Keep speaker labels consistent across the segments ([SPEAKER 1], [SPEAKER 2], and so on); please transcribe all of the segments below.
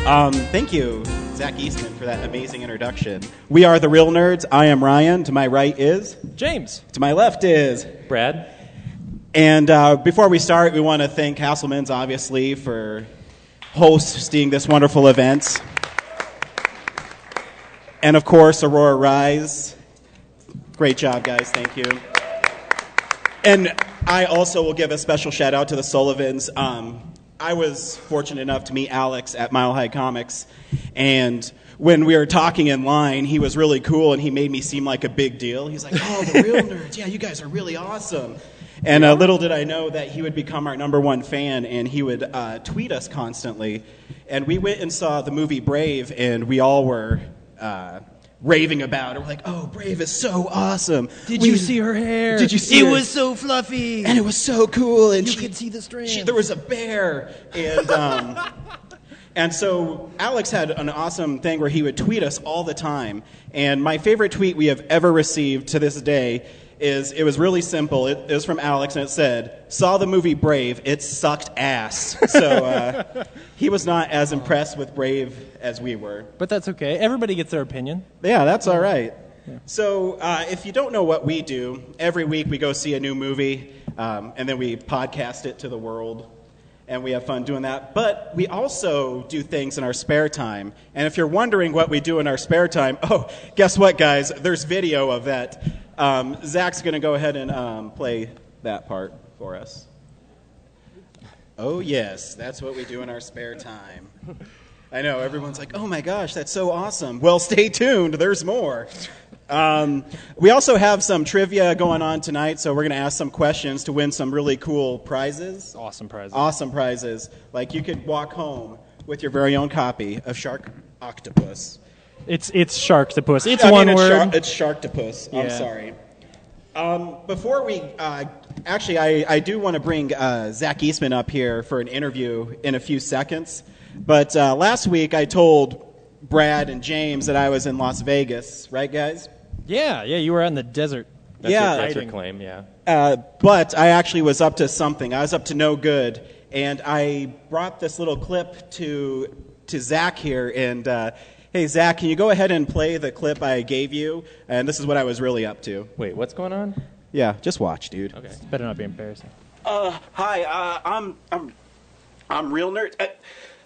[SPEAKER 1] Thank you, Zach Eastman, for that amazing introduction. We are the Real Nerds. I am Ryan. To my right is...
[SPEAKER 2] James.
[SPEAKER 1] To my left is...
[SPEAKER 2] Brad.
[SPEAKER 1] And before we start, we want to thank Casselman's, obviously, for hosting this wonderful event. And, of course, Aurora Rise. Great job, guys. Thank you. And I also will give a special shout-out to the Sullivans. I was fortunate enough to meet Alex at Mile High Comics, and when we were talking in line, he was really cool, and he made me seem like a big deal. He's like, oh, the Real Nerds, yeah, you guys are really awesome. And little did I know that he would become our #1 fan, and he would tweet us constantly. And we went and saw the movie Brave, and we all were raving about it. We're like, oh, Brave is so awesome.
[SPEAKER 2] Did you see her hair?
[SPEAKER 1] Did you see
[SPEAKER 2] it
[SPEAKER 1] her?
[SPEAKER 2] was so fluffy.
[SPEAKER 1] And it was so cool. And
[SPEAKER 2] you could see the strands.
[SPEAKER 1] There was a bear. And, and so Alex had an awesome thing where he would tweet us all the time. And my favorite tweet we have ever received to this day is, it was really simple. It was from Alex, and it said, saw the movie Brave, it sucked ass. So he was not as impressed with Brave as we were.
[SPEAKER 2] But that's okay. Everybody gets their opinion.
[SPEAKER 1] Yeah, that's all right.
[SPEAKER 2] Yeah.
[SPEAKER 1] So if you don't know what we do, every week we go see a new movie, and then we podcast it to the world, and we have fun doing that. But we also do things in our spare time. And if you're wondering what we do in our spare time, oh, guess what, guys? There's video of that. Zach's going to go ahead and play that part for us. Oh, yes, that's what we do in our spare time. I know, everyone's like, oh my gosh, that's so awesome. Well, stay tuned, there's more. We also have some trivia going on tonight, so we're going to ask some questions to win some really cool prizes.
[SPEAKER 2] Awesome prizes.
[SPEAKER 1] Awesome prizes. Like you could walk home with your very own copy of Shark Octopus.
[SPEAKER 2] It's Sharktopus. It's one word.
[SPEAKER 1] It's Sharktopus. Yeah. I'm sorry. Before we... actually, I do want to bring Zach Eastman up here for an interview in a few seconds. But last week I told Brad and James that I was in Las Vegas. Right, guys?
[SPEAKER 2] Yeah, you were out in the desert.
[SPEAKER 3] That's your claim, yeah.
[SPEAKER 1] But I actually was up to something. I was up to no good. And I brought this little clip to Zach here. And, hey, Zach, can you go ahead and play the clip I gave you? And this is what I was really up to.
[SPEAKER 3] Wait, what's going on?
[SPEAKER 1] Yeah, just watch, dude.
[SPEAKER 3] Okay.
[SPEAKER 2] It's better not be embarrassing.
[SPEAKER 1] Hi, I'm Real Nerd.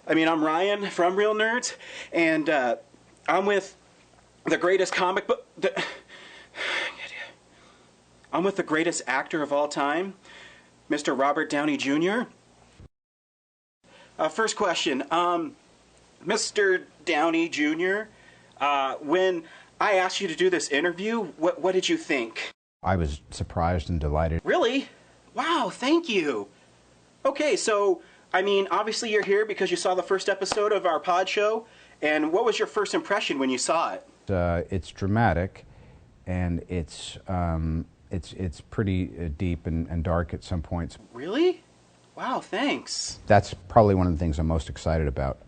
[SPEAKER 1] I'm Ryan from Real Nerds, and I'm with the greatest comic book... I'm with the greatest actor of all time, Mr. Robert Downey Jr. First question, Mr. Downey Jr., when I asked you to do this interview, what did you think?
[SPEAKER 4] I was surprised and delighted.
[SPEAKER 1] Really? Wow, thank you. Okay, so... obviously you're here because you saw the first episode of our pod show, and what was your first impression when you saw it?
[SPEAKER 4] It's dramatic, and it's pretty deep and dark at some points.
[SPEAKER 1] Really? Wow, thanks.
[SPEAKER 4] That's probably one of the things I'm most excited about,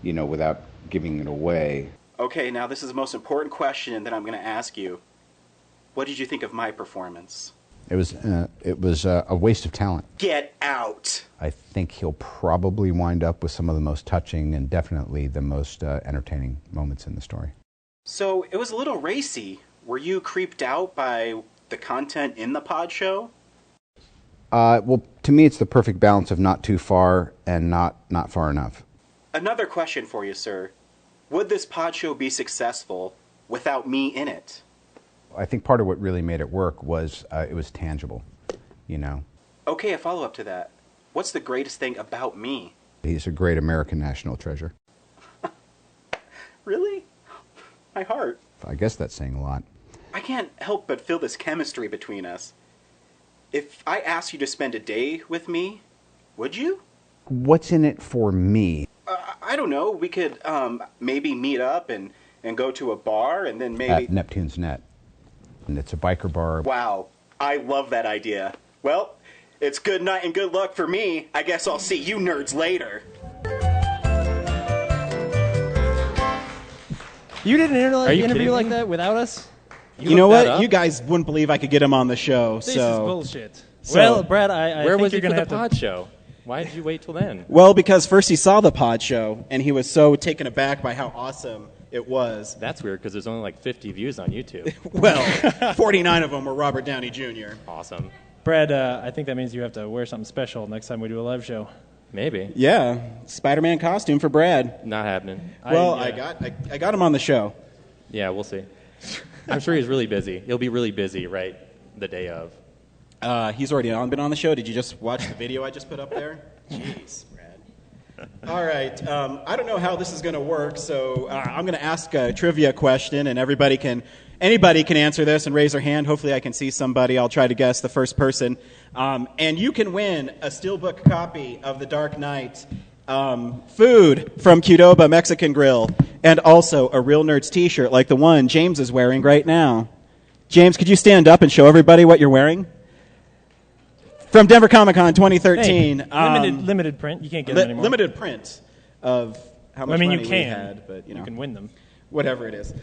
[SPEAKER 4] without giving it away.
[SPEAKER 1] Okay, now this is the most important question that I'm going to ask you. What did you think of my performance?
[SPEAKER 4] It was a waste of talent.
[SPEAKER 1] Get out!
[SPEAKER 4] I think he'll probably wind up with some of the most touching and definitely the most entertaining moments in the story.
[SPEAKER 1] So, it was a little racy. Were you creeped out by the content in the pod show?
[SPEAKER 4] Well, to me it's the perfect balance of not too far and not far enough.
[SPEAKER 1] Another question for you, sir. Would this pod show be successful without me in it?
[SPEAKER 4] I think part of what really made it work was it was tangible,
[SPEAKER 1] Okay, a follow-up to that. What's the greatest thing about me?
[SPEAKER 4] He's a great American national treasure.
[SPEAKER 1] Really? My heart.
[SPEAKER 4] I guess that's saying a lot.
[SPEAKER 1] I can't help but feel this chemistry between us. If I asked you to spend a day with me, would you?
[SPEAKER 4] What's in it for me?
[SPEAKER 1] I don't know. We could maybe meet up and go to a bar and then maybe...
[SPEAKER 4] At Neptune's Net. And it's a biker bar.
[SPEAKER 1] Wow, I love that idea. Well, it's good night and good luck for me. I guess I'll see you nerds later.
[SPEAKER 2] You did an interview like that without us?
[SPEAKER 1] You know what? You guys wouldn't believe I could get him on the show.
[SPEAKER 2] This is bullshit. Well, Brad, I
[SPEAKER 3] where
[SPEAKER 2] think
[SPEAKER 3] was
[SPEAKER 2] you're
[SPEAKER 3] he
[SPEAKER 2] going
[SPEAKER 3] for
[SPEAKER 2] to
[SPEAKER 3] the
[SPEAKER 2] have
[SPEAKER 3] pod show? Why did you wait till then?
[SPEAKER 1] Well, because first he saw the pod show, and he was so taken aback by how awesome it was.
[SPEAKER 3] That's weird because there's only like 50 views on YouTube.
[SPEAKER 1] Well, 49 of them were Robert Downey Jr.
[SPEAKER 3] Awesome.
[SPEAKER 2] Brad, I think that means you have to wear something special next time we do a live show.
[SPEAKER 3] Maybe.
[SPEAKER 1] Yeah, Spider-Man costume for Brad.
[SPEAKER 3] Not happening.
[SPEAKER 1] Well, I got him on the show.
[SPEAKER 3] Yeah, we'll see. I'm sure he's really busy. He'll be really busy right the day of.
[SPEAKER 1] He's already been on the show. Did you just watch the video I just put up there? Jeez, Brad. All right. I don't know how this is going to work, so I'm going to ask a trivia question, and anybody can answer this and raise their hand. Hopefully I can see somebody. I'll try to guess the first person. And you can win a Steelbook copy of The Dark Knight, food from Qdoba Mexican Grill, and also a Real Nerds t-shirt like the one James is wearing right now. James, could you stand up and show everybody what you're wearing? From Denver Comic-Con 2013.
[SPEAKER 2] Hey, limited print. You can't get them anymore.
[SPEAKER 1] Limited print of how much money
[SPEAKER 2] you can.
[SPEAKER 1] we had. But,
[SPEAKER 2] you can win them.
[SPEAKER 1] Whatever it is.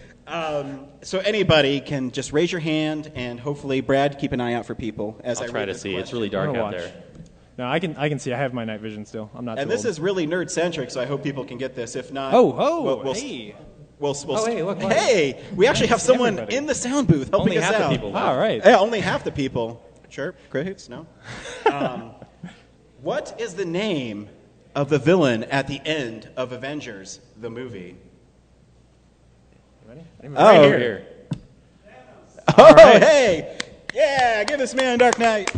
[SPEAKER 1] So anybody can just raise your hand, and hopefully, Brad, keep an eye out for people as
[SPEAKER 3] I'll try to see. It's really dark out there.
[SPEAKER 2] No, I can see. I have my night vision still. I'm not.
[SPEAKER 1] And
[SPEAKER 2] too
[SPEAKER 1] this
[SPEAKER 2] old.
[SPEAKER 1] is really nerd-centric, so I hope people can get this. If not,
[SPEAKER 2] hey.
[SPEAKER 1] Hey,
[SPEAKER 2] look.
[SPEAKER 1] Hey, we actually have someone
[SPEAKER 2] everybody.
[SPEAKER 1] in the sound booth helping
[SPEAKER 3] Only
[SPEAKER 1] us
[SPEAKER 3] half
[SPEAKER 1] out.
[SPEAKER 3] the people.
[SPEAKER 2] All right.
[SPEAKER 1] Yeah, only half the people. Sure, Crickets? No. What is the name of the villain at the end of Avengers, the movie?
[SPEAKER 2] Ready?
[SPEAKER 1] Oh,
[SPEAKER 3] Here.
[SPEAKER 1] Oh, right. Hey! Yeah, give this man Dark Knight.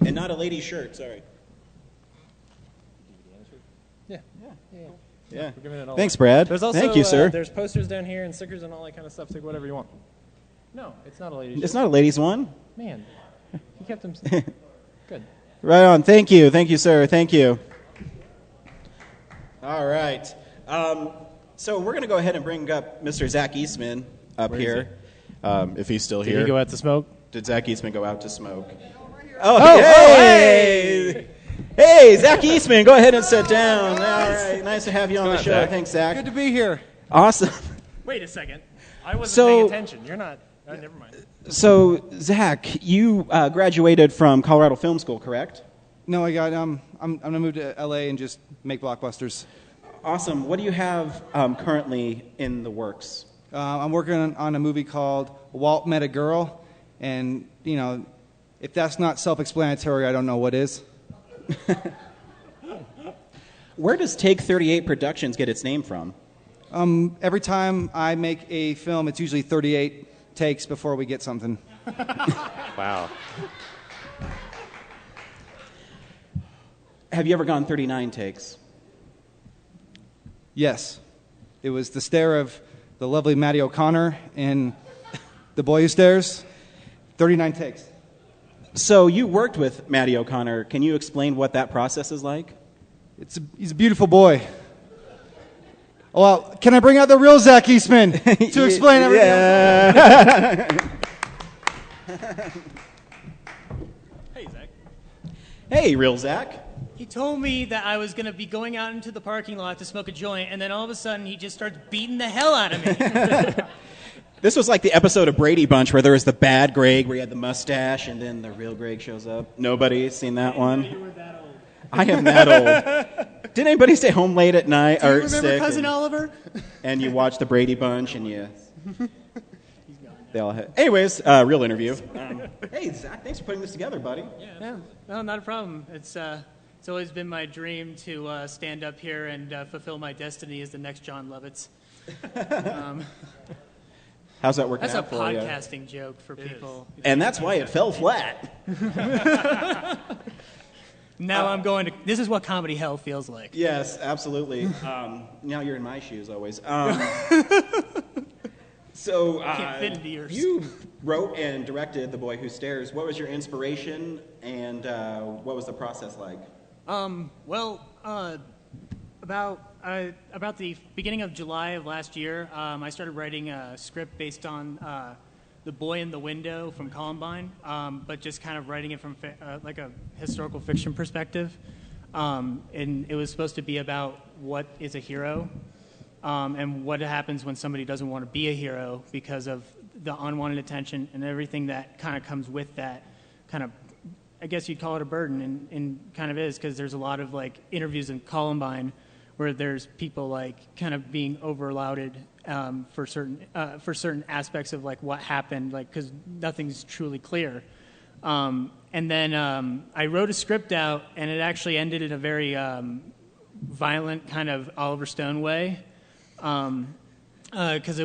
[SPEAKER 1] And not a lady's shirt, sorry.
[SPEAKER 2] Yeah.
[SPEAKER 1] Yeah.
[SPEAKER 2] We're giving it all
[SPEAKER 1] Thanks,
[SPEAKER 2] away.
[SPEAKER 1] Brad.
[SPEAKER 2] There's also,
[SPEAKER 1] Thank you, sir.
[SPEAKER 2] There's posters down here and stickers and all that kind of stuff. Take whatever you want. No, it's not a lady's
[SPEAKER 1] It's
[SPEAKER 2] shirt.
[SPEAKER 1] not a ladies' one.
[SPEAKER 2] Man, he kept them. Good.
[SPEAKER 1] Right on. Thank you, sir. Thank you. All right. So we're going to go ahead and bring up Mr. Zach Eastman up here, if he's still
[SPEAKER 2] Did
[SPEAKER 1] here.
[SPEAKER 2] he go out to smoke?
[SPEAKER 1] Did Zach Eastman go out to smoke? Hey! Hey, Zach Eastman, go ahead and sit down. All right, nice to have you on the show.
[SPEAKER 3] Zach.
[SPEAKER 1] Thanks, Zach.
[SPEAKER 5] Good to be here.
[SPEAKER 1] Awesome.
[SPEAKER 2] Wait a second. I wasn't
[SPEAKER 1] So-
[SPEAKER 2] paying attention. You're not. Never mind.
[SPEAKER 1] So, Zach, you graduated from Colorado Film School, correct?
[SPEAKER 5] No, I got. I'm gonna move to LA and just make blockbusters.
[SPEAKER 1] Awesome. What do you have currently in the works?
[SPEAKER 5] I'm working on a movie called Walt Met a Girl, and if that's not self-explanatory, I don't know what is.
[SPEAKER 1] Where does Take 38 Productions get its name from?
[SPEAKER 5] Every time I make a film, it's usually 38 takes before we get something.
[SPEAKER 3] Wow.
[SPEAKER 1] Have you ever gone 39 takes?
[SPEAKER 5] Yes, it was the stare of the lovely Maddie O'Connor in The Boy Who Stares. 39 takes.
[SPEAKER 1] So you worked with Maddie O'Connor. Can you explain what that process is like?
[SPEAKER 5] He's a beautiful boy. Well, can I bring out the real Zach Eastman to explain everything?
[SPEAKER 1] Yeah.
[SPEAKER 2] Hey, Zach.
[SPEAKER 1] Hey, real Zach.
[SPEAKER 6] He told me that I was going to be going out into the parking lot to smoke a joint, and then all of a sudden he just starts beating the hell out of me.
[SPEAKER 1] This was like the episode of Brady Bunch where there was the bad Greg where he had the mustache and then the real Greg shows up. Nobody seen that one?
[SPEAKER 6] You were that old.
[SPEAKER 1] I am that old. Did anybody stay home late at night
[SPEAKER 6] Do you
[SPEAKER 1] or
[SPEAKER 6] remember
[SPEAKER 1] sick?
[SPEAKER 6] Cousin Oliver?
[SPEAKER 1] And you watch the Brady Bunch and you... They all had... Anyways, real interview. Hey, Zach, thanks for putting this together, buddy.
[SPEAKER 6] Yeah, no, not a problem. It's always been my dream to stand up here and fulfill my destiny as the next John Lovitz.
[SPEAKER 1] How's that working
[SPEAKER 6] That's a
[SPEAKER 1] out for you?
[SPEAKER 6] podcasting joke for people.
[SPEAKER 1] And that's why it fell flat.
[SPEAKER 6] Now I'm going to... This is what comedy hell feels like.
[SPEAKER 1] Yes, absolutely. Now you're in my shoes always. So
[SPEAKER 6] Can't fit into yours.
[SPEAKER 1] you wrote and directed The Boy Who Stares. What was your inspiration and what was the process like?
[SPEAKER 6] About the beginning of July of last year, I started writing a script based on The Boy in the Window from Columbine, but just kind of writing it from like a historical fiction perspective. And it was supposed to be about what is a hero and what happens when somebody doesn't want to be a hero because of the unwanted attention and everything that kind of comes with that kind of I guess you'd call it a burden, and kind of is, because there's a lot of like interviews in Columbine where there's people like kind of being overlauded for certain aspects of like what happened, like because nothing's truly clear. And then I wrote a script out, and it actually ended in a very violent kind of Oliver Stone way, because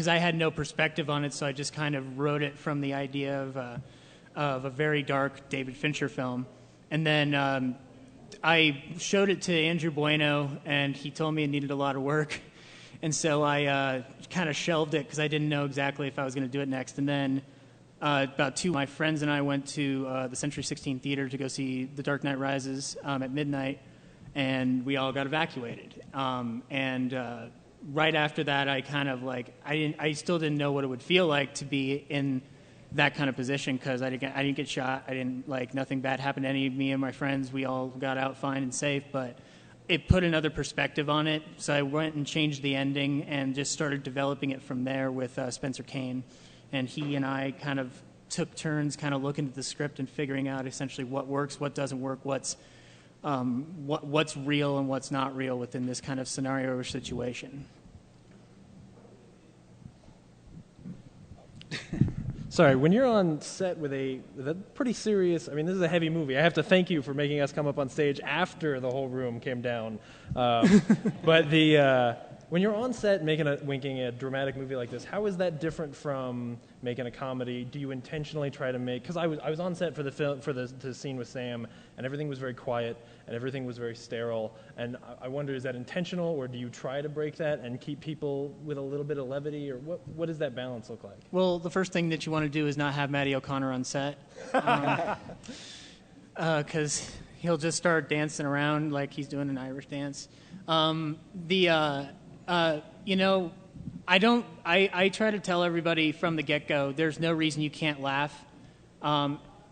[SPEAKER 6] I had no perspective on it, so I just kind of wrote it from the idea of a very dark David Fincher film, and then I showed it to Andrew Bueno, and he told me it needed a lot of work, and so I kind of shelved it because I didn't know exactly if I was going to do it next, and then. About two of my friends and I went to the Century 16 Theater to go see The Dark Knight Rises at midnight, and we all got evacuated. Right after that, I kind of like I still didn't know what it would feel like to be in that kind of position because I didn't get shot. I didn't like nothing bad happened to any of me and my friends. We all got out fine and safe, but it put another perspective on it. So I went and changed the ending and just started developing it from there with Spencer Kane. And he and I kind of took turns kind of looking at the script and figuring out essentially what works, what doesn't work, what's real and what's not real within this kind of scenario or situation.
[SPEAKER 2] Sorry, when you're on set with a pretty serious, I mean, this is a heavy movie. I have to thank you for making us come up on stage after the whole room came down. But when you're on set making a dramatic movie like this, how is that different from making a comedy? Do you intentionally try to make? Because I was on set for the film for the scene with Sam, and everything was very quiet and everything was very sterile. And I wonder, is that intentional, or do you try to break that and keep people with a little bit of levity, or what does that balance look like?
[SPEAKER 6] Well, the first thing that you want to do is not have Matty O'Connor on set, because he'll just start dancing around like he's doing an Irish dance. I try to tell everybody from the get-go, there's no reason you can't laugh,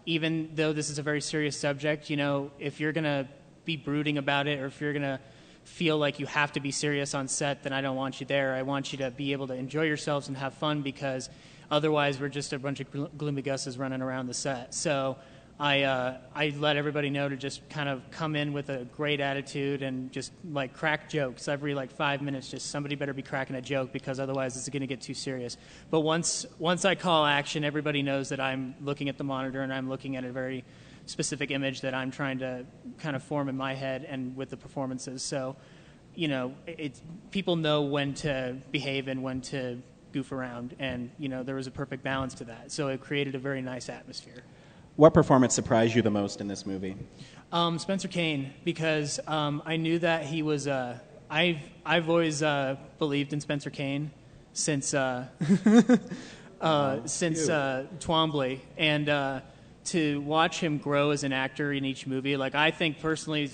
[SPEAKER 6] even though this is a very serious subject. You know, if you're going to be brooding about it, or if you're going to feel like you have to be serious on set, then I don't want you there. I want you to be able to enjoy yourselves and have fun, because otherwise we're just a bunch of gloomy gusses running around the set. So I let everybody know to just kind of come in with a great attitude and just like crack jokes every like 5 minutes. Just somebody better be cracking a joke, because otherwise it's going to get too serious. But once I call action, everybody knows that I'm looking at the monitor and I'm looking at a very specific image that I'm trying to kind of form in my head and with the performances. So, you know, people know when to behave and when to goof around, and you know, there was a perfect balance to that. So it created a very nice atmosphere.
[SPEAKER 1] What performance surprised you the most in this movie?
[SPEAKER 6] Spencer Kane, because I knew that he was. I've always believed in Spencer Kane since Twombly, and to watch him grow as an actor in each movie. Like, I think personally,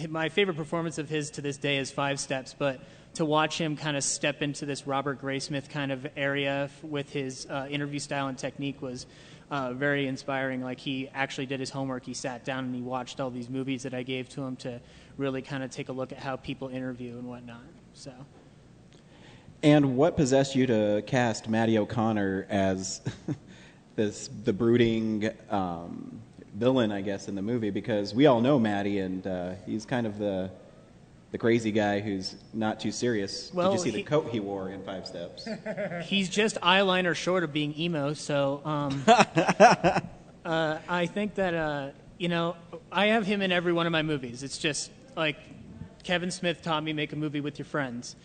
[SPEAKER 6] my favorite performance of his to this day is Five Steps, but to watch him kind of step into this Robert Graysmith kind of area with his interview style and technique was very inspiring. Like, he actually did his homework. He sat down and he watched all these movies that I gave to him to really kind of take a look at how people interview and whatnot. So.
[SPEAKER 1] And what possessed you to cast Matty O'Connor as the brooding villain, I guess, in the movie? Because we all know Matty, and he's kind of the crazy guy who's not too serious.
[SPEAKER 6] Well,
[SPEAKER 1] did you see the coat he wore in Five Steps?
[SPEAKER 6] He's just eyeliner short of being emo, so I think that, I have him in every one of my movies. It's just like Kevin Smith taught me, make a movie with your friends.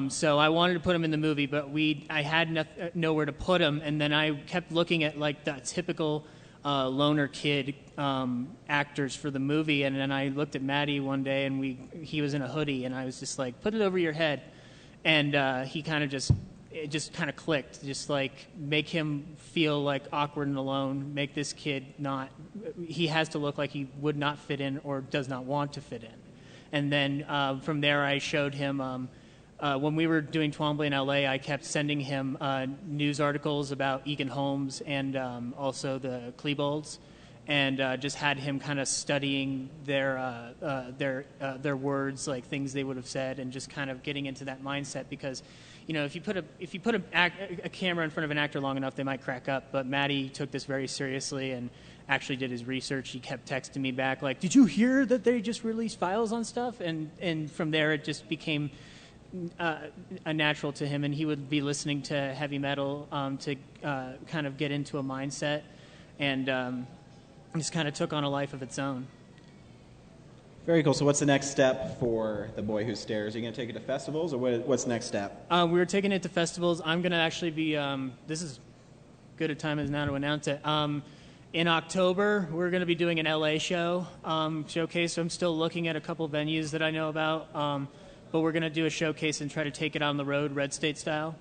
[SPEAKER 6] So I wanted to put him in the movie, but I had nowhere to put him, and then I kept looking at like the typical loner kid actors for the movie, and then I looked at Matty one day, and he was in a hoodie, and I was just like, put it over your head, and he kind of it just kind of clicked, just like make him feel like awkward and alone, make this kid he has to look like he would not fit in or does not want to fit in. And then from there I showed him, when we were doing Twombly in LA, I kept sending him news articles about Egan Holmes and also the Klebold's, and just had him kind of studying their words, like things they would have said, and just kind of getting into that mindset. Because, if you put a camera in front of an actor long enough, they might crack up. But Matty took this very seriously, and actually did his research. He kept texting me back like, "Did you hear that they just released files on stuff?" And from there, it just became a natural to him, and he would be listening to heavy metal to kind of get into a mindset, and just kind of took on a life of its own.
[SPEAKER 1] Very cool. So what's the next step for The Boy Who Stares? Are you going to take it to festivals, or what's the next step?
[SPEAKER 6] We're taking it to festivals. I'm going to actually be, this is good a time as now to announce it. In October, we're going to be doing an LA show, showcase. So I'm still looking at a couple venues that I know about, but we're going to do a showcase and try to take it on the road, Red State style.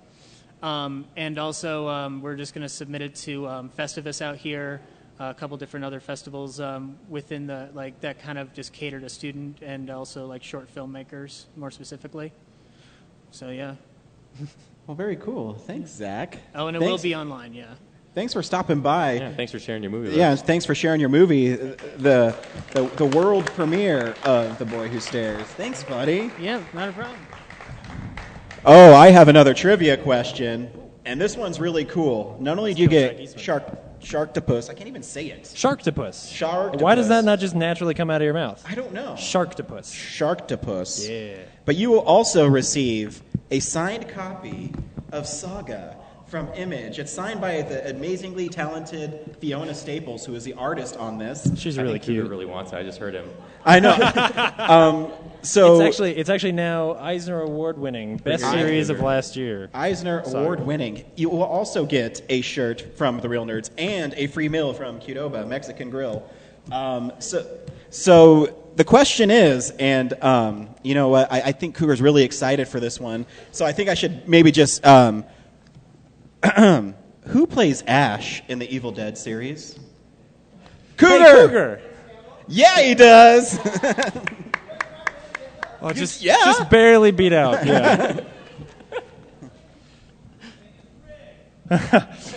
[SPEAKER 6] And also, we're just going to submit it to Festivus out here, a couple different other festivals within the that kind of just cater to student and also like short filmmakers more specifically. So yeah.
[SPEAKER 1] Well, very cool. Thanks, Zach.
[SPEAKER 6] Oh, and it will be online. Yeah.
[SPEAKER 1] Thanks for stopping by.
[SPEAKER 3] Yeah, thanks for sharing your movie.
[SPEAKER 1] Yeah, thanks for sharing your movie, the world premiere of The Boy Who Stares. Thanks, buddy.
[SPEAKER 6] Yeah, not a problem.
[SPEAKER 1] Oh, I have another trivia question, and this one's really cool. Not only do you get Sharktopus, I can't even say it.
[SPEAKER 2] Sharktopus. Why does that not just naturally come out of your mouth?
[SPEAKER 1] I don't know.
[SPEAKER 2] Sharktopus.
[SPEAKER 1] Yeah. But you will also receive a signed copy of Saga from Image. It's signed by the amazingly talented Fiona Staples, who is the artist on this.
[SPEAKER 2] She's
[SPEAKER 3] I
[SPEAKER 2] really
[SPEAKER 3] think
[SPEAKER 2] cute.
[SPEAKER 3] Cougar really wants it. I just heard him.
[SPEAKER 1] I know. So
[SPEAKER 2] it's actually now Eisner Award winning, best series of last year.
[SPEAKER 1] Eisner Award winning. You will also get a shirt from The Real Nerds and a free meal from Qdoba Mexican Grill. So the question is, and you know what, I think Cougar's really excited for this one. So I think I should maybe just who plays Ash in the Evil Dead series? Cougar!
[SPEAKER 2] Hey, Cougar!
[SPEAKER 1] Yeah, he does.
[SPEAKER 2] Oh, just barely beat out. Yeah.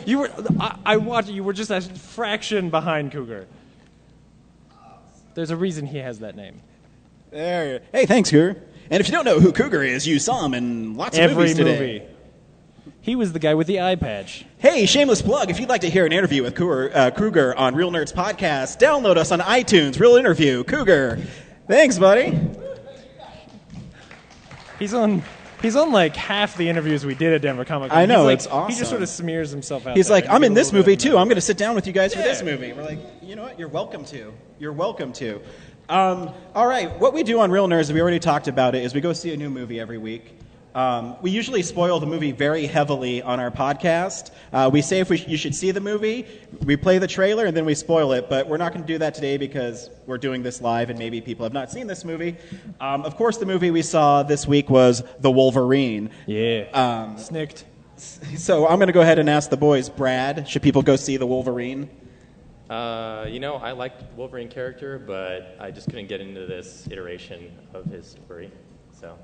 [SPEAKER 2] You were. I watched. You were just a fraction behind Cougar. There's a reason he has that name.
[SPEAKER 1] There. Hey, thanks, Cougar. And if you don't know who Cougar is, you saw him in lots of movies today.
[SPEAKER 2] Every movie. He was the guy with the eye patch.
[SPEAKER 1] Hey, shameless plug. If you'd like to hear an interview with Cougar on Real Nerds Podcast, download us on iTunes. Real interview. Cougar. Thanks, buddy.
[SPEAKER 2] He's on like half the interviews we did at Denver Comic Con.
[SPEAKER 1] I know,
[SPEAKER 2] like,
[SPEAKER 1] it's awesome.
[SPEAKER 2] He just sort of smears himself out.
[SPEAKER 1] He's
[SPEAKER 2] there
[SPEAKER 1] like, I'm in this movie too. I'm going to sit down with you guys for this
[SPEAKER 2] Yeah.
[SPEAKER 1] movie. We're like, you know what? You're welcome to. You're welcome to. All right. What we do on Real Nerds, we already talked about it, is we go see a new movie every week. We usually spoil the movie very heavily on our podcast. We say if you should see the movie, we play the trailer, and then we spoil it. But we're not going to do that today because we're doing this live, and maybe people have not seen this movie. Of course, the movie we saw this week was The Wolverine.
[SPEAKER 2] Yeah. Snicked.
[SPEAKER 1] So I'm going to go ahead and ask the boys, Brad, should people go see The Wolverine?
[SPEAKER 3] I liked Wolverine character, but I just couldn't get into this iteration of his story. So,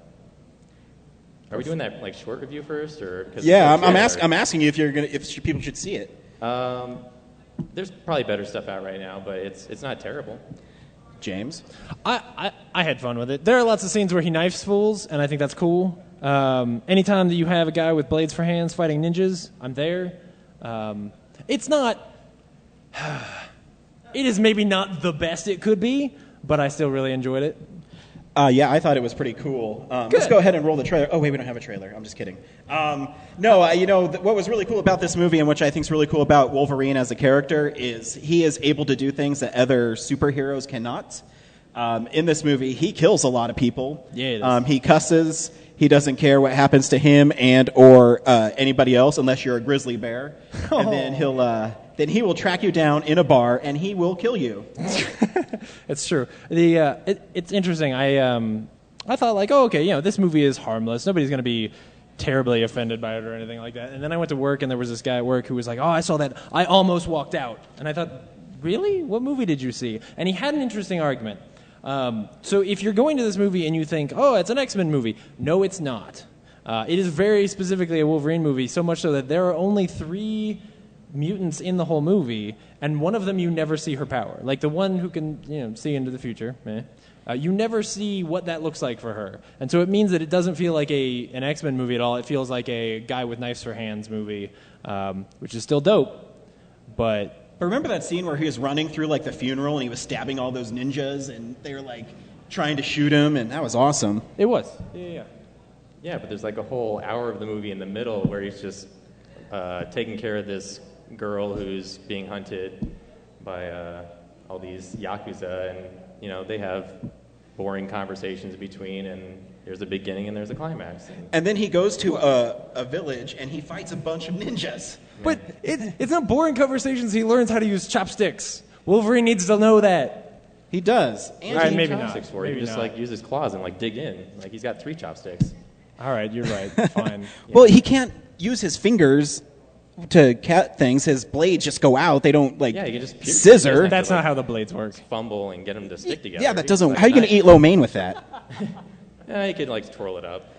[SPEAKER 3] are we doing that like short review first, or?
[SPEAKER 1] Yeah, I'm asking you if people should see it.
[SPEAKER 3] There's probably better stuff out right now, but it's not terrible.
[SPEAKER 1] James,
[SPEAKER 2] I had fun with it. There are lots of scenes where he knifes fools, and I think that's cool. Anytime that you have a guy with blades for hands fighting ninjas, I'm there. It's not. It is maybe not the best it could be, but I still really enjoyed it.
[SPEAKER 1] Yeah, I thought it was pretty cool. Let's go ahead and roll the trailer. Oh, wait, we don't have a trailer. I'm just kidding. What was really cool about this movie, and which I think is really cool about Wolverine as a character, is he is able to do things that other superheroes cannot. In this movie, he kills a lot of people.
[SPEAKER 2] Yeah,
[SPEAKER 1] he cusses. He doesn't care what happens to him and or anybody else, unless you're a grizzly bear. And then he will track you down in a bar and he will kill you.
[SPEAKER 2] It's true. It's interesting. I thought like, this movie is harmless. Nobody's going to be terribly offended by it or anything like that. And then I went to work and there was this guy at work who was like, I saw that. I almost walked out. And I thought, really? What movie did you see? And he had an interesting argument. So if you're going to this movie and you think, it's an X-Men movie, no, it's not. It is very specifically a Wolverine movie, so much so that there are only 3 mutants in the whole movie, and one of them you never see her power. Like the one who can, see into the future. You never see what that looks like for her. And so it means that it doesn't feel like an X-Men movie at all. It feels like a guy with knives for hands movie, which is still dope, but
[SPEAKER 1] But remember that scene where he was running through like the funeral and he was stabbing all those ninjas and they were like trying to shoot him, and that was awesome.
[SPEAKER 2] It was. Yeah.
[SPEAKER 3] Yeah, but there's like a whole hour of the movie in the middle where he's just taking care of this girl who's being hunted by all these Yakuza, and, you know, they have boring conversations between, and there's a beginning and there's a climax.
[SPEAKER 1] And then he goes to a village and he fights a bunch of ninjas.
[SPEAKER 2] But it's not boring conversations. He learns how to use chopsticks. Wolverine needs to know that.
[SPEAKER 1] He does. And
[SPEAKER 2] Right,
[SPEAKER 1] he,
[SPEAKER 2] maybe not.
[SPEAKER 3] Chopsticks for it.
[SPEAKER 2] Maybe
[SPEAKER 3] He just
[SPEAKER 2] not.
[SPEAKER 3] like use his claws and like dig in. Like he's got 3 chopsticks.
[SPEAKER 2] All right, you're right. Fine.
[SPEAKER 1] Well, he can't use his fingers to cut things. His blades just go out. They don't like
[SPEAKER 3] Yeah, you can just
[SPEAKER 1] scissor.
[SPEAKER 2] That's not how the blades work.
[SPEAKER 3] Fumble and get them to stick together.
[SPEAKER 1] Yeah, that
[SPEAKER 3] He's
[SPEAKER 1] doesn't.
[SPEAKER 3] like,
[SPEAKER 1] How are you going to eat lo mein with that?
[SPEAKER 3] Yeah, you could like twirl it up.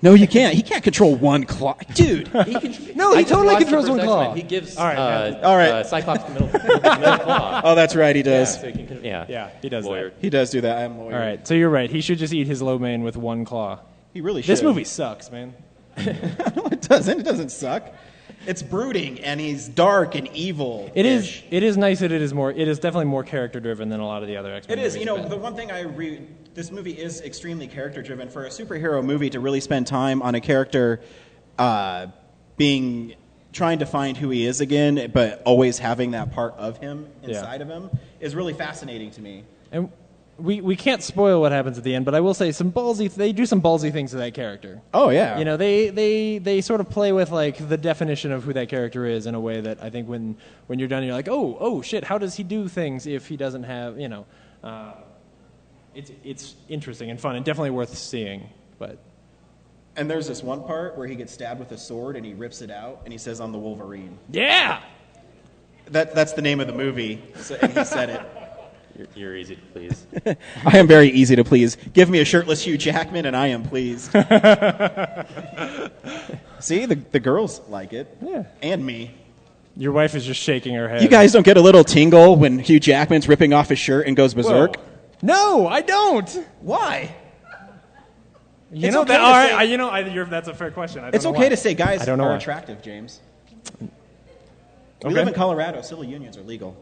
[SPEAKER 1] No, you can't. He can't control one claw, dude.
[SPEAKER 2] No, he
[SPEAKER 3] I
[SPEAKER 2] totally
[SPEAKER 3] just watched
[SPEAKER 2] controls
[SPEAKER 3] the
[SPEAKER 2] one
[SPEAKER 3] first
[SPEAKER 2] claw.
[SPEAKER 3] X-Men. He gives
[SPEAKER 2] All right,
[SPEAKER 1] all right.
[SPEAKER 3] Cyclops the middle claw.
[SPEAKER 1] Oh, that's right. He
[SPEAKER 3] Yeah,
[SPEAKER 1] does.
[SPEAKER 3] so he can,
[SPEAKER 2] Yeah, he does
[SPEAKER 3] lawyer.
[SPEAKER 2] that.
[SPEAKER 1] He does do that. I'm a lawyer.
[SPEAKER 2] All right, so you're right. He should just eat his lo mein with one claw.
[SPEAKER 1] He really should.
[SPEAKER 2] This movie sucks, man.
[SPEAKER 1] No, it doesn't. It doesn't suck. It's brooding and he's dark and evil.
[SPEAKER 2] It is. It is nice that it is more. It is definitely more character driven than a lot of the other X-Men.
[SPEAKER 1] It is.
[SPEAKER 2] movies
[SPEAKER 1] You know,
[SPEAKER 2] have been.
[SPEAKER 1] the one thing this movie is extremely character driven. For a superhero movie to really spend time on a character trying to find who he is again, but always having that part of him inside of him is really fascinating to me.
[SPEAKER 2] And we can't spoil what happens at the end, but I will say they do some ballsy things to that character.
[SPEAKER 1] Oh yeah.
[SPEAKER 2] You know, they sort of play with like the definition of who that character is in a way that I think when you're done, you're like, oh shit, how does he do things if he doesn't have, you know, it's interesting and fun and definitely worth seeing. But
[SPEAKER 1] And there's this one part where he gets stabbed with a sword and he rips it out and he says, "I'm the Wolverine."
[SPEAKER 2] yeah,
[SPEAKER 1] That's the name of the movie, and he said it.
[SPEAKER 3] You're easy to please.
[SPEAKER 1] I am very easy to please. Give me a shirtless Hugh Jackman, and I am pleased. See, the girls like it.
[SPEAKER 2] Yeah.
[SPEAKER 1] And me.
[SPEAKER 2] your wife is just shaking her head.
[SPEAKER 1] You guys don't get a little tingle when Hugh Jackman's ripping off his shirt and goes berserk?
[SPEAKER 2] Whoa. No, I don't.
[SPEAKER 1] Why?
[SPEAKER 2] You
[SPEAKER 1] It's
[SPEAKER 2] know
[SPEAKER 1] okay
[SPEAKER 2] that.
[SPEAKER 1] to
[SPEAKER 2] All right,
[SPEAKER 1] say-
[SPEAKER 2] that's a fair question. I don't
[SPEAKER 1] It's
[SPEAKER 2] know
[SPEAKER 1] okay
[SPEAKER 2] why.
[SPEAKER 1] to say guys
[SPEAKER 2] I don't know
[SPEAKER 1] are
[SPEAKER 2] why.
[SPEAKER 1] attractive, James. We
[SPEAKER 2] Okay.
[SPEAKER 1] live in Colorado. Civil unions are legal.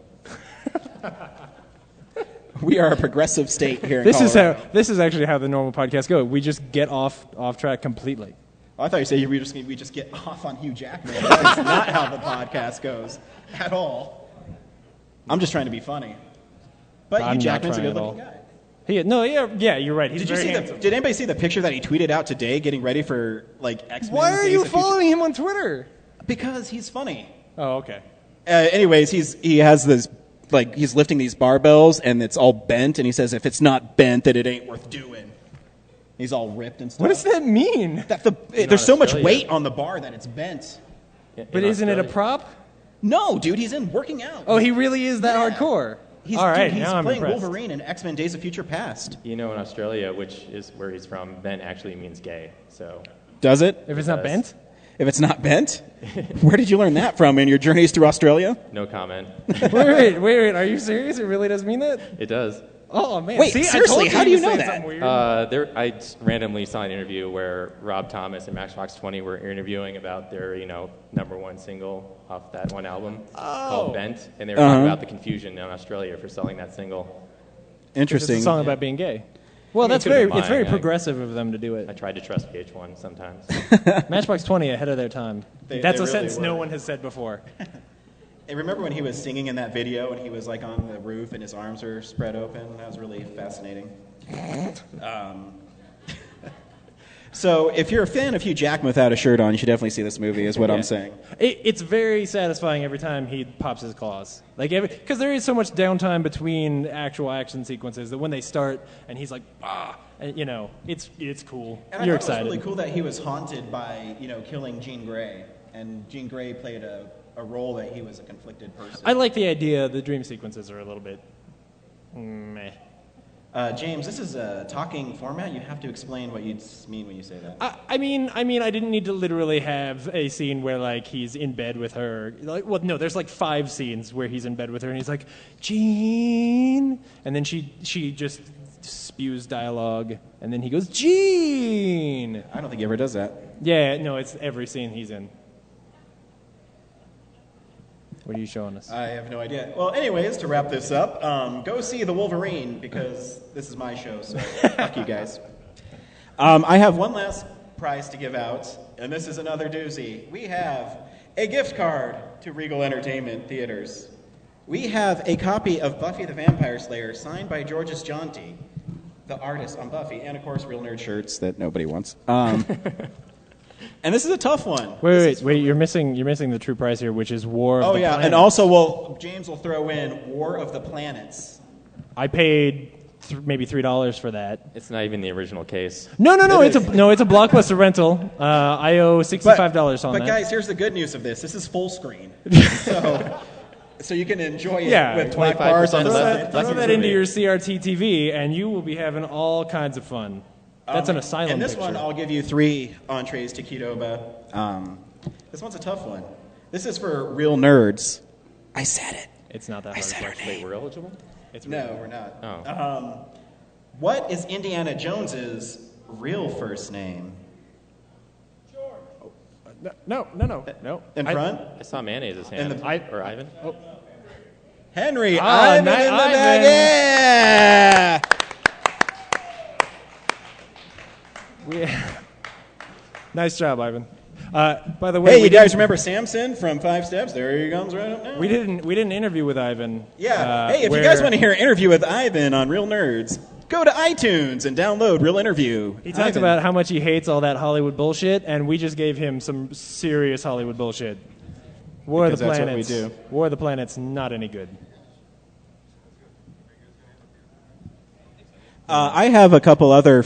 [SPEAKER 1] We are a progressive state here in Colorado.
[SPEAKER 2] This is actually how the normal podcasts go. We just get off track completely.
[SPEAKER 1] I thought you said we just get off on Hugh Jackman. That's not how the podcast goes at all. I'm just trying to be funny. But
[SPEAKER 2] I'm
[SPEAKER 1] Hugh
[SPEAKER 2] not
[SPEAKER 1] Jackman's a
[SPEAKER 2] trying at
[SPEAKER 1] good-looking
[SPEAKER 2] all.
[SPEAKER 1] guy.
[SPEAKER 2] Yeah, you're right. He's
[SPEAKER 1] Did you
[SPEAKER 2] very
[SPEAKER 1] see
[SPEAKER 2] handsome.
[SPEAKER 1] did anybody see the picture that he tweeted out today, getting ready for like X-Men?
[SPEAKER 2] Why are
[SPEAKER 1] Days
[SPEAKER 2] you
[SPEAKER 1] of Future-
[SPEAKER 2] following him on Twitter?
[SPEAKER 1] Because he's funny.
[SPEAKER 2] Oh, okay.
[SPEAKER 1] Anyways, he has this he's lifting these barbells and it's all bent, and he says if it's not bent, then it ain't worth doing. He's all ripped and stuff.
[SPEAKER 2] What does that mean?
[SPEAKER 1] There's so much
[SPEAKER 3] Australia.
[SPEAKER 1] weight on the bar that it's bent.
[SPEAKER 2] But isn't it a prop?
[SPEAKER 1] No, dude, he's in working out.
[SPEAKER 2] Oh, he really is that
[SPEAKER 1] Yeah.
[SPEAKER 2] hardcore.
[SPEAKER 1] He's,
[SPEAKER 2] All right,
[SPEAKER 1] dude, he's
[SPEAKER 2] now I'm
[SPEAKER 1] playing
[SPEAKER 2] impressed.
[SPEAKER 1] Wolverine in X-Men Days of Future Past.
[SPEAKER 3] You know, in Australia, which is where he's from, bent actually means gay. So
[SPEAKER 1] Does it?
[SPEAKER 2] If it's not bent?
[SPEAKER 1] If it's not bent? Where did you learn that from in your journeys through Australia?
[SPEAKER 3] no comment.
[SPEAKER 2] Wait. Are you serious? It really does mean that?
[SPEAKER 3] It does.
[SPEAKER 2] Oh, man.
[SPEAKER 1] Wait,
[SPEAKER 2] See, I
[SPEAKER 1] seriously,
[SPEAKER 2] told
[SPEAKER 1] how do
[SPEAKER 2] he
[SPEAKER 1] you
[SPEAKER 2] was
[SPEAKER 1] know
[SPEAKER 2] saying
[SPEAKER 1] that?
[SPEAKER 2] something weird.
[SPEAKER 3] I randomly saw an interview where Rob Thomas and Matchbox 20 were interviewing about their, number one single off that one album called Bent, and they were talking about the confusion in Australia for selling that single.
[SPEAKER 2] It's
[SPEAKER 1] Interesting.
[SPEAKER 2] a song about being gay. Well,
[SPEAKER 3] I mean,
[SPEAKER 2] that's
[SPEAKER 3] it could've
[SPEAKER 2] very
[SPEAKER 3] been
[SPEAKER 2] it's very
[SPEAKER 3] mine.
[SPEAKER 2] progressive of them to do
[SPEAKER 3] I
[SPEAKER 2] it.
[SPEAKER 3] tried to trust VH1 sometimes.
[SPEAKER 2] Matchbox 20 ahead of their time.
[SPEAKER 1] They
[SPEAKER 2] That's a
[SPEAKER 1] really
[SPEAKER 2] sentence no
[SPEAKER 1] were.
[SPEAKER 2] one has said before.
[SPEAKER 1] Hey, remember when he was singing in that video and he was like on the roof and his arms were spread open? That was really fascinating. So if you're a fan of Hugh Jackman without a shirt on, you should definitely see this movie, is what I'm saying.
[SPEAKER 2] It's very satisfying every time he pops his claws. Because there is so much downtime between actual action sequences that when they start and he's like, and, it's cool.
[SPEAKER 1] And
[SPEAKER 2] You're
[SPEAKER 1] I thought
[SPEAKER 2] excited.
[SPEAKER 1] it was really cool that he was haunted by, killing Jean Grey. And Jean Grey played a role that he was a conflicted person.
[SPEAKER 2] I like the idea. The dream sequences are a little bit meh.
[SPEAKER 1] James, this is a talking format. You have to explain what you mean when you say that.
[SPEAKER 2] I mean, I didn't need to literally have a scene where he's in bed with her. No, there's 5 scenes where he's in bed with her, and he's like, Jean, and then she just spews dialogue, and then he goes, Jean.
[SPEAKER 1] I don't think he ever does that.
[SPEAKER 2] Yeah, no, it's every scene he's in. What are you showing us?
[SPEAKER 1] I have no idea. Well, anyways, to wrap this up, go see The Wolverine because this is my show, so fuck you guys. I have one last prize to give out, and this is another doozy. We have a gift card to Regal Entertainment Theaters. We have a copy of Buffy the Vampire Slayer signed by Georges Jonty, the artist on Buffy, and of course Real Nerd shirts that nobody wants. And this is a tough one.
[SPEAKER 2] Wait! You're missing the true prize here, which is War of the Planets.
[SPEAKER 1] And also, James will throw in War of the Planets.
[SPEAKER 2] I paid maybe $3 for that.
[SPEAKER 3] It's not even the original case.
[SPEAKER 2] No. It's a Blockbuster rental. I owe $65 on that.
[SPEAKER 1] But guys, here's the good news of this. This is full screen, so you can enjoy it with black bars on the side.
[SPEAKER 2] Throw that into your CRT TV, and you will be having all kinds of fun. That's an asylum
[SPEAKER 1] And this
[SPEAKER 2] picture.
[SPEAKER 1] one, I'll give you 3 entrees to Qdoba. This one's a tough one. This is for Real Nerds. I said it.
[SPEAKER 2] It's not that hard.
[SPEAKER 1] I said her
[SPEAKER 3] Wait,
[SPEAKER 1] name.
[SPEAKER 3] we're eligible?
[SPEAKER 1] No, we're not.
[SPEAKER 3] Oh.
[SPEAKER 1] What is Indiana Jones's real first name?
[SPEAKER 2] No.
[SPEAKER 1] In front?
[SPEAKER 3] I saw Mayonnaise's hand. Or Ivan? Oh.
[SPEAKER 1] Henry.
[SPEAKER 2] Ah,
[SPEAKER 1] Ivan in the
[SPEAKER 2] Ivan.
[SPEAKER 1] bag. Yeah!
[SPEAKER 2] Nice job, Ivan. By the way,
[SPEAKER 1] Hey, you guys remember Samson from 5 Steps? There he comes right up now.
[SPEAKER 2] we didn't interview with Ivan.
[SPEAKER 1] Yeah. Hey, if you guys want to hear an interview with Ivan on Real Nerds, go to iTunes and download Real Interview.
[SPEAKER 2] He talked about how much he hates all that Hollywood bullshit, and we just gave him some serious Hollywood bullshit. War of the
[SPEAKER 1] Because that's
[SPEAKER 2] Planets.
[SPEAKER 1] what we do.
[SPEAKER 2] War of the Planets, not any good.
[SPEAKER 1] I have a couple other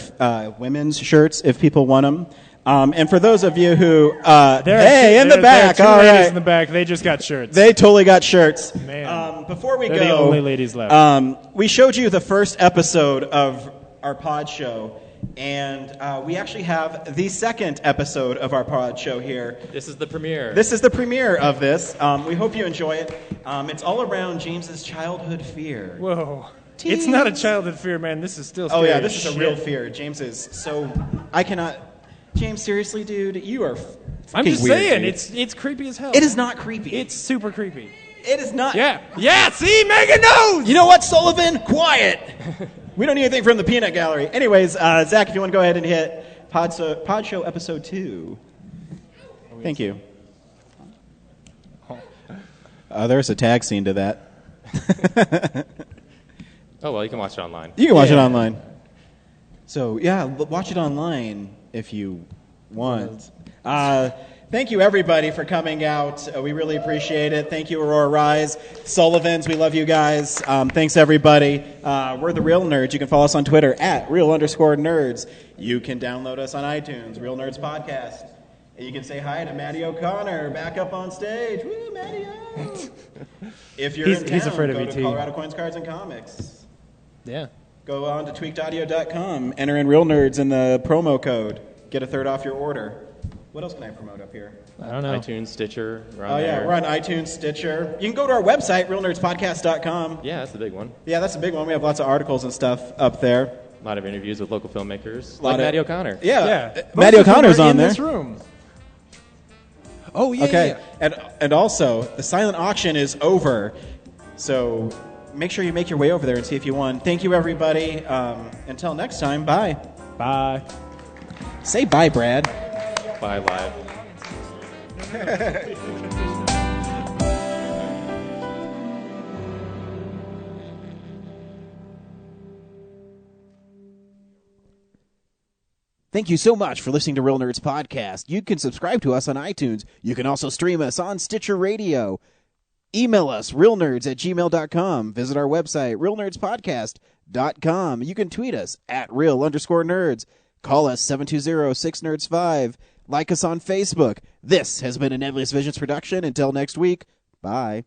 [SPEAKER 1] women's shirts if people want them. And for those of you who, in the back,
[SPEAKER 2] there are
[SPEAKER 1] all
[SPEAKER 2] two ladies
[SPEAKER 1] right.
[SPEAKER 2] in the back. They just got shirts.
[SPEAKER 1] They totally got shirts.
[SPEAKER 2] Man.
[SPEAKER 1] Before we
[SPEAKER 2] They're
[SPEAKER 1] go,
[SPEAKER 2] the only ladies left.
[SPEAKER 1] We showed you the first episode of our pod show, and we actually have the second episode of our pod show here.
[SPEAKER 3] This is the premiere.
[SPEAKER 1] This is the premiere of this. We hope you enjoy it. It's all around James's childhood fear.
[SPEAKER 2] Whoa. It's not a childhood fear, man. This is still scary.
[SPEAKER 1] Oh yeah, this
[SPEAKER 2] as
[SPEAKER 1] is a
[SPEAKER 2] shit.
[SPEAKER 1] real fear. James is so. I cannot. James, seriously, dude, you are.
[SPEAKER 2] I'm just
[SPEAKER 1] weird,
[SPEAKER 2] saying,
[SPEAKER 1] dude.
[SPEAKER 2] it's creepy as hell.
[SPEAKER 1] It is not creepy.
[SPEAKER 2] It's super creepy.
[SPEAKER 1] It is not.
[SPEAKER 2] Yeah. See, Megan knows.
[SPEAKER 1] You know what, Sullivan? Quiet. We don't need anything from the peanut gallery. Anyways, Zach, if you want to go ahead and hit Pod Show Episode 2. Thank you. There's a tag scene to that.
[SPEAKER 3] Oh, well, you can watch it online.
[SPEAKER 1] You can watch it online. So, yeah, watch it online if you want. Thank you, everybody, for coming out. We really appreciate it. Thank you, Aurora Rise, Sullivans. We love you guys. Thanks, everybody. We're the Real Nerds. You can follow us on Twitter at @real_nerds. You can download us on iTunes, Real Nerds Podcast. And you can say hi to Matty O'Connor back up on stage. Woo, Matty-O! If you're in town,
[SPEAKER 2] he's afraid of
[SPEAKER 1] go
[SPEAKER 2] ET.
[SPEAKER 1] to Colorado Coins, Cards, and Comics.
[SPEAKER 2] Yeah.
[SPEAKER 1] Go on to tweakedaudio.com, enter in Real Nerds in the promo code, get a third off your order. What else can I promote up here?
[SPEAKER 2] I don't know.
[SPEAKER 3] iTunes, Stitcher, we're on
[SPEAKER 1] Oh, yeah,
[SPEAKER 3] there.
[SPEAKER 1] we're on iTunes, Stitcher. You can go to our website, realnerdspodcast.com.
[SPEAKER 3] Yeah, that's the big one.
[SPEAKER 1] Yeah, that's a big one. We have lots of articles and stuff up there.
[SPEAKER 3] A lot of interviews with local filmmakers,
[SPEAKER 1] Lot
[SPEAKER 3] like
[SPEAKER 1] of-
[SPEAKER 3] Matty O'Connor.
[SPEAKER 1] Yeah,
[SPEAKER 2] Most
[SPEAKER 1] Matty
[SPEAKER 2] of them
[SPEAKER 1] O'Connor's
[SPEAKER 2] are
[SPEAKER 1] on
[SPEAKER 2] in
[SPEAKER 1] there.
[SPEAKER 2] this room. Oh, yeah.
[SPEAKER 1] Okay,
[SPEAKER 2] yeah.
[SPEAKER 1] and also, the silent auction is over, so make sure you make your way over there and see if you won. Thank you, everybody. Until next time, bye.
[SPEAKER 2] Bye.
[SPEAKER 1] Say bye, Brad.
[SPEAKER 3] Bye, live.
[SPEAKER 1] Thank you so much for listening to Real Nerds Podcast. You can subscribe to us on iTunes. You can also stream us on Stitcher Radio. Email us, realnerds@gmail.com. Visit our website, realnerdspodcast.com. You can tweet us at real_nerds. Call us 720-6nerds5. Like us on Facebook. This has been a Nebulous Visions production. Until next week, bye.